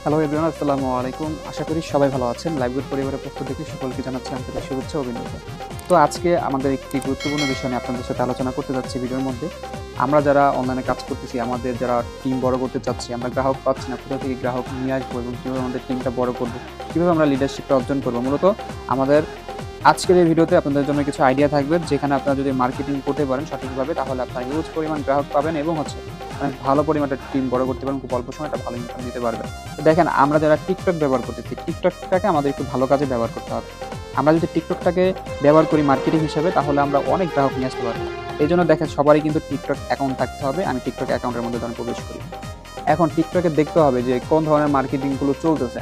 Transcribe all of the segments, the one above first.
Hello everyone, আসসালামু আলাইকুম। আশা করি সবাই ভালো আছেন। লাইভগুড পরিবারের পক্ষ থেকে সকলকে জানাচ্ছি আন্তরিক শুভেচ্ছা ও অভিনন্দন। তো আজকে আমাদের একটি গুরুত্বপূর্ণ বিষয় নিয়ে আপনাদের সাথে আলোচনা করতে যাচ্ছি ভিডিওর মধ্যে। আমরা যারা অনলাইনে কাজ করতেছি, আমাদের যারা টিম বড় করতে চাচ্ছি, আমরা গ্রাহক পাচ্ছি না, কোথা থেকে গ্রাহক নিয়ে আসবো এবং কীভাবে আমাদের টিমটা বড় করবো, কীভাবে আমরা লিডারশিপটা অর্জন করবো, মূলত আমাদের আজকের এই ভিডিওতে আপনাদের জন্য কিছু আইডিয়া থাকবে, যেখানে আপনারা যদি মার্কেটিং করতে পারেন সঠিকভাবে, তাহলে আপনারা হিউজ পরিমাণ গ্রাহক পাবেন এবং অনেক ভালো পরিমাণে টিম বড় করতে পারবেন, খুব অল্প সময় একটা ভালো ইনকাম দিতে পারবেন। তো দেখেন, আমরা যারা টিকটক ব্যবহার করতেছি, টিকটকটাকে আমাদের একটু ভালো কাজে ব্যবহার করতে হবে। আমরা যদি টিকটকটাকে ব্যবহার করি মার্কেটিং হিসেবে, তাহলে আমরা অনেক গ্রাহক নিয়ে আসতে পারবো। এই জন্য দেখেন, সবারই কিন্তু টিকটক অ্যাকাউন্ট থাকতে হবে। আমি টিকটক অ্যাকাউন্টের মধ্যে প্রবেশ করি। এখন টিকটকে দেখতে হবে যে কোন ধরনের মার্কেটিংগুলো চলতেছে,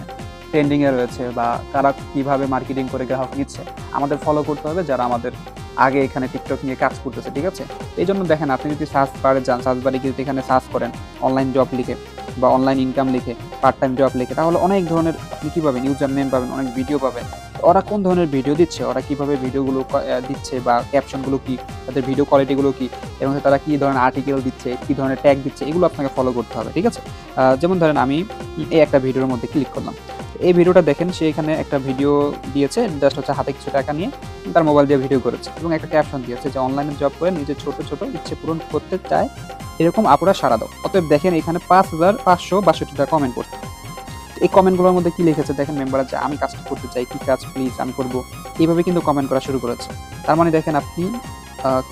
ট্রেন্ডিংয়ে রয়েছে, বা কারা কীভাবে মার্কেটিং করে গ্রাহক নিচ্ছে। আমাদের ফলো করতে হবে যারা আমাদের আগে এখানে টিকটক নিয়ে কাজ করতেছে, ঠিক আছে? এই জন্য দেখেন, আপনি যদি সার্চ বারে যান, সার্চ বারে গিয়ে এখানে সার্চ করেন অনলাইন জব লিখে বা অনলাইন ইনকাম লিখে, পার্ট টাইম জব লিখে, তাহলে অনেক ধরনের আপনি কী পাবেন, ইউজার নেম পাবেন, অনেক ভিডিও পাবেন। ওরা কোন ধরনের ভিডিও দিচ্ছে, ওরা কীভাবে ভিডিওগুলো দিচ্ছে, বা ক্যাপশনগুলো কী, তাদের ভিডিও কোয়ালিটিগুলো কী, এবং তারা কী ধরনের আর্টিকেল দিচ্ছে, কী ধরনের ট্যাগ দিচ্ছে, এগুলো আপনাকে ফলো করতে হবে, ঠিক আছে? যেমন ধরেন, আমি এই একটা ভিডিওর মধ্যে ক্লিক করলাম। এই ভিডিওটা দেখেন, সে এখানে একটা ভিডিও দিয়েছে, জাস্ট হাতে কিছু টাকা নিয়ে তার মোবাইল দিয়ে ভিডিও করেছে এবং একটা ক্যাপশন দিয়েছে যে অনলাইনে জব করে নিজের ছোট ছোট ইচ্ছে পূরণ করতে চায়, এরকম আপুরা সাড়া দাও। অতএব দেখেন, এখানে 5562টা কমেন্ট করছে। এই কমেন্টগুলোর মধ্যে কি লিখেছে দেখেন, মেম্বাররা যে আমি কাজটা করতে চাই, কি কাজ প্লিজ আমি করব, এইভাবে কিন্তু কমেন্ট করা শুরু করেছে। তার মানে দেখেন আপনি,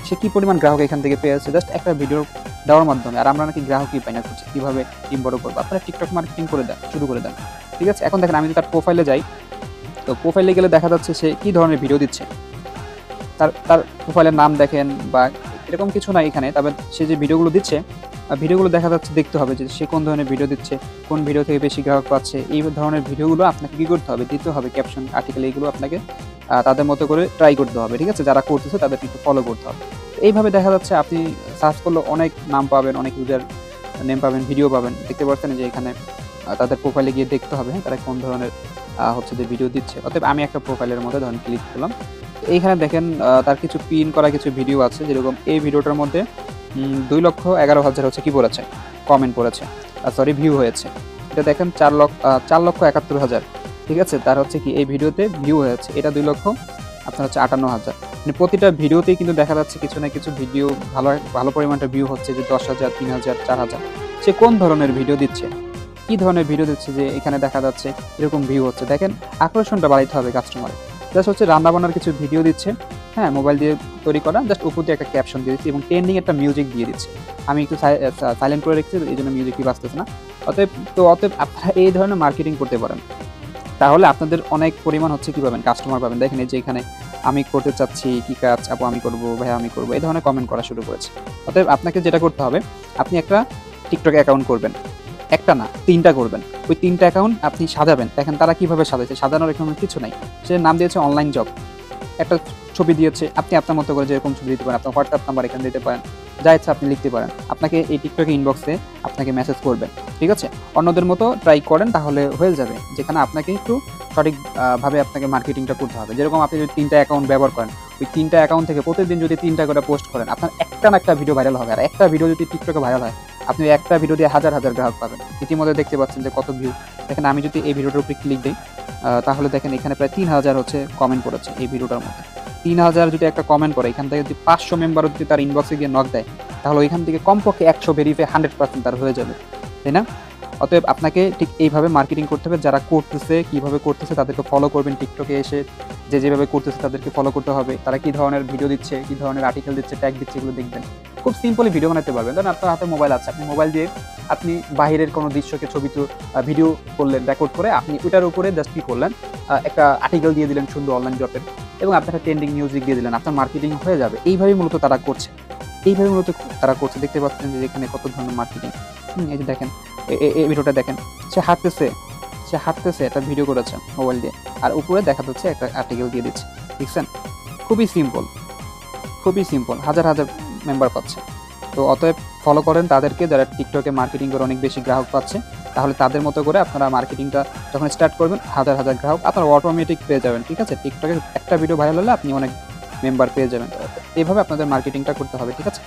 সে কি পরিমাণ গ্রাহক এখান থেকে পেয়েছে জাস্ট একটা ভিডিও দেওয়ার মাধ্যমে। আর আমরা নাকি গ্রাহকই পাই না, করছি কীভাবে টিম বড় করবো। আপনারা টিকটক মার্কেটিং করে দেন, শুরু করে দেন, ঠিক আছে? এখন দেখেন, আমি যদি তার প্রোফাইলে যাই, তো প্রোফাইলে গেলে দেখা যাচ্ছে সে কী ধরনের ভিডিও দিচ্ছে। তার প্রোফাইলের নাম দেখেন বা এরকম কিছু না এখানে, তবে সে যে ভিডিওগুলো দিচ্ছে, ভিডিওগুলো দেখা যাচ্ছে, দেখতে হবে যে সে কোন ধরনের ভিডিও দিচ্ছে, কোন ভিডিও থেকে বেশি গ্রাহক পাচ্ছে। এই ধরনের ভিডিওগুলো আপনাকে কী করতে হবে, দিতে হবে ক্যাপশন, আর্টিকেল, এইগুলো আপনাকে তাদের মতো করে ট্রাই করতে হবে, ঠিক আছে? যারা করতেছে তাদেরকে একটু ফলো করতে হবে। এইভাবে দেখা যাচ্ছে আপনি সার্চ করলে অনেক নাম পাবেন, অনেক ইউজার নেম পাবেন, ভিডিও পাবেন। দেখতে পাচ্ছেন যে এখানে তাদের প্রোফাইলে গিয়ে দেখতে হবে তারা কোন ধরনের যে ভিডিও দিচ্ছে। অতএব আমি একটা প্রোফাইলের মধ্যে ধরেন ক্লিক করলাম। এইখানে দেখেন তার কিছু পিন করা কিছু ভিডিও আছে, যেরকম এই ভিডিওটার মধ্যে 2,11,000 কি পড়েছে, কমেন্ট পড়েছে, সরি ভিউ হয়েছে। এটা দেখেন 4,71,000, ঠিক আছে? তার কি এই ভিডিওতে ভিউ হয়েছে, এটা 2,58,000। মানে প্রতিটা ভিডিওতেই কিন্তু দেখা যাচ্ছে কিছু না কিছু ভিডিও ভালো পরিমাণটা ভিউ হচ্ছে, যে 10,000, 3,000, 4,000। সে কোন ধরনের ভিডিও দিচ্ছে, কি ধরনের ভিডিও দিচ্ছে যে এখানে দেখা যাচ্ছে এরকম ভিউ হচ্ছে। দেখেন, আকর্ষণটা বাড়াইতে হবে কাস্টমারের। জাস্ট রান্নাবান্নার কিছু ভিডিও দিচ্ছে, হ্যাঁ, মোবাইল দিয়ে তৈরি করা, জাস্ট উপর দিয়ে একটা ক্যাপশন দিয়ে দিচ্ছে এবং ট্রেন্ডিং একটা মিউজিক দিয়ে দিচ্ছে। আমি একটু সাইলেন্ট করে রেখেছি, এই জন্য মিউজিকই বাজতেছে না। অতএব আপনারা এই ধরনের মার্কেটিং করতে পারেন, তাহলে আপনাদের অনেক পরিমাণ কি পাবেন, কাস্টমার পাবেন। দেখেন, এই যে এখানে আমি করতে চাচ্ছি, কি কাজ আপু আমি করবো, ভাইয়া আমি করবো, এই ধরনের কমেন্ট করা শুরু করেছে। অতএব আপনাকে যেটা করতে হবে, আপনি একটা টিকটক অ্যাকাউন্ট করবেন, একটা না 3টা করবেন। ওই 3টা অ্যাকাউন্ট আপনি সাজাবেন। দেখেন তারা কিভাবে সাজাচ্ছে, সাজানোর এখানে কিছু নাই। সে নাম দিয়েছে অনলাইন জব, একটা ছবি দিয়েছে, আপনি আপনার মতো করে যেরকম ছবি দিতে পারেন, আপনার হোয়াটসঅ্যাপ নাম্বার এখানে দিতে পারেন, যা ইচ্ছা আপনি লিখতে পারেন। আপনাকে এই টিকটকে ইনবক্সে আপনাকে মেসেজ করবেন, ঠিক আছে? অন্যদের মতো ট্রাই করেন, তাহলে হয়ে যাবে। যেখানে আপনাকে একটু সঠিকভাবে আপনাকে মার্কেটিংটা করতে হবে। যেরকম আপনি যদি 3টা অ্যাকাউন্ট ব্যবহার করেন, ওই 3টা অ্যাকাউন্ট থেকে প্রতিদিন যদি 3টা করে পোস্ট করেন, আপনার একটা না একটা ভিডিও ভাইরাল হবে। আর একটা ভিডিও যদি টিকটকে ভাইরাল হয়, আপনি একটা ভিডিও দিয়ে হাজার হাজার গ্রাহক পাবেন। ইতিমধ্যে দেখতে পাচ্ছেন যে কত ভিউ। দেখেন, আমি যদি এই ভিডিওটার উপরে ক্লিক দিই, তাহলে দেখেন এখানে প্রায় 3,000 কমেন্ট করেছে এই ভিডিওটার মধ্যে। 3,000 যদি একটা কমেন্ট করে, এখান থেকে যদি 500 মেম্বারও যদি তার ইনবক্সে গিয়ে নক দেয়, তাহলে ওইখান থেকে কমপক্ষে 100 ভেরিফাই 100% তার হয়ে যাবে, তাই না? অতএব আপনাকে ঠিক এইভাবে মার্কেটিং করতে হবে। যারা করতেছে, কীভাবে করতেছে তাদেরকে ফলো করবেন। টিকটকে এসে যেভাবে করতেছে তাদেরকে ফলো করতে হবে। তারা কী ধরনের ভিডিও দিচ্ছে, কী ধরনের আর্টিকেল দিচ্ছে, ট্যাগ দিচ্ছে, এগুলো দেখবেন। খুব সিম্পলি ভিডিও বানাতে পারবেন। ধরেন আপনার হাতে মোবাইল আছে, আপনি মোবাইল দিয়ে আপনি বাহিরের কোনো দৃশ্যকে ভিডিও করলেন, রেকর্ড করে আপনি ওইটার উপরে জাস্ট কী করলেন, একটা আর্টিকেল দিয়ে দিলেন সুন্দর অনলাইন জবের, এবং আপনার ট্রেন্ডিং মিউজিক দিয়ে দিলেন, আপনার মার্কেটিং হয়ে যাবে। এইভাবেই মূলত তারা করছে, দেখতে পাচ্ছেন যে এখানে কত ধরনের মার্কেটিং। এই যে দেখেন, এই ভিডিওটা দেখেন, সে হাঁটতেছে একটা ভিডিও করেছে মোবাইল দিয়ে, আর উপরে দেখা যাচ্ছে একটা আর্টিকেল দিয়ে দিচ্ছে, দেখছেন? খুবই সিম্পল, হাজার হাজার মেম্বার পাচ্ছে। তো অতএব ফলো করেন তাদেরকে, যারা টিকটকে মার্কেটিং করে অনেক বেশি গ্রাহক পাচ্ছে। তাহলে তাদের মতো করে আপনারা মার্কেটিংটা যখন স্টার্ট করবেন, হাজার হাজার গ্রাহক আপনারা অটোমেটিক পেয়ে যাবেন, ঠিক আছে? টিকটকে একটা ভিডিও ভাইরাল হলে আপনি অনেক মেম্বার পেয়ে যাবেন। এভাবে আপনাদের মার্কেটিংটা করতে হবে, ঠিক আছে?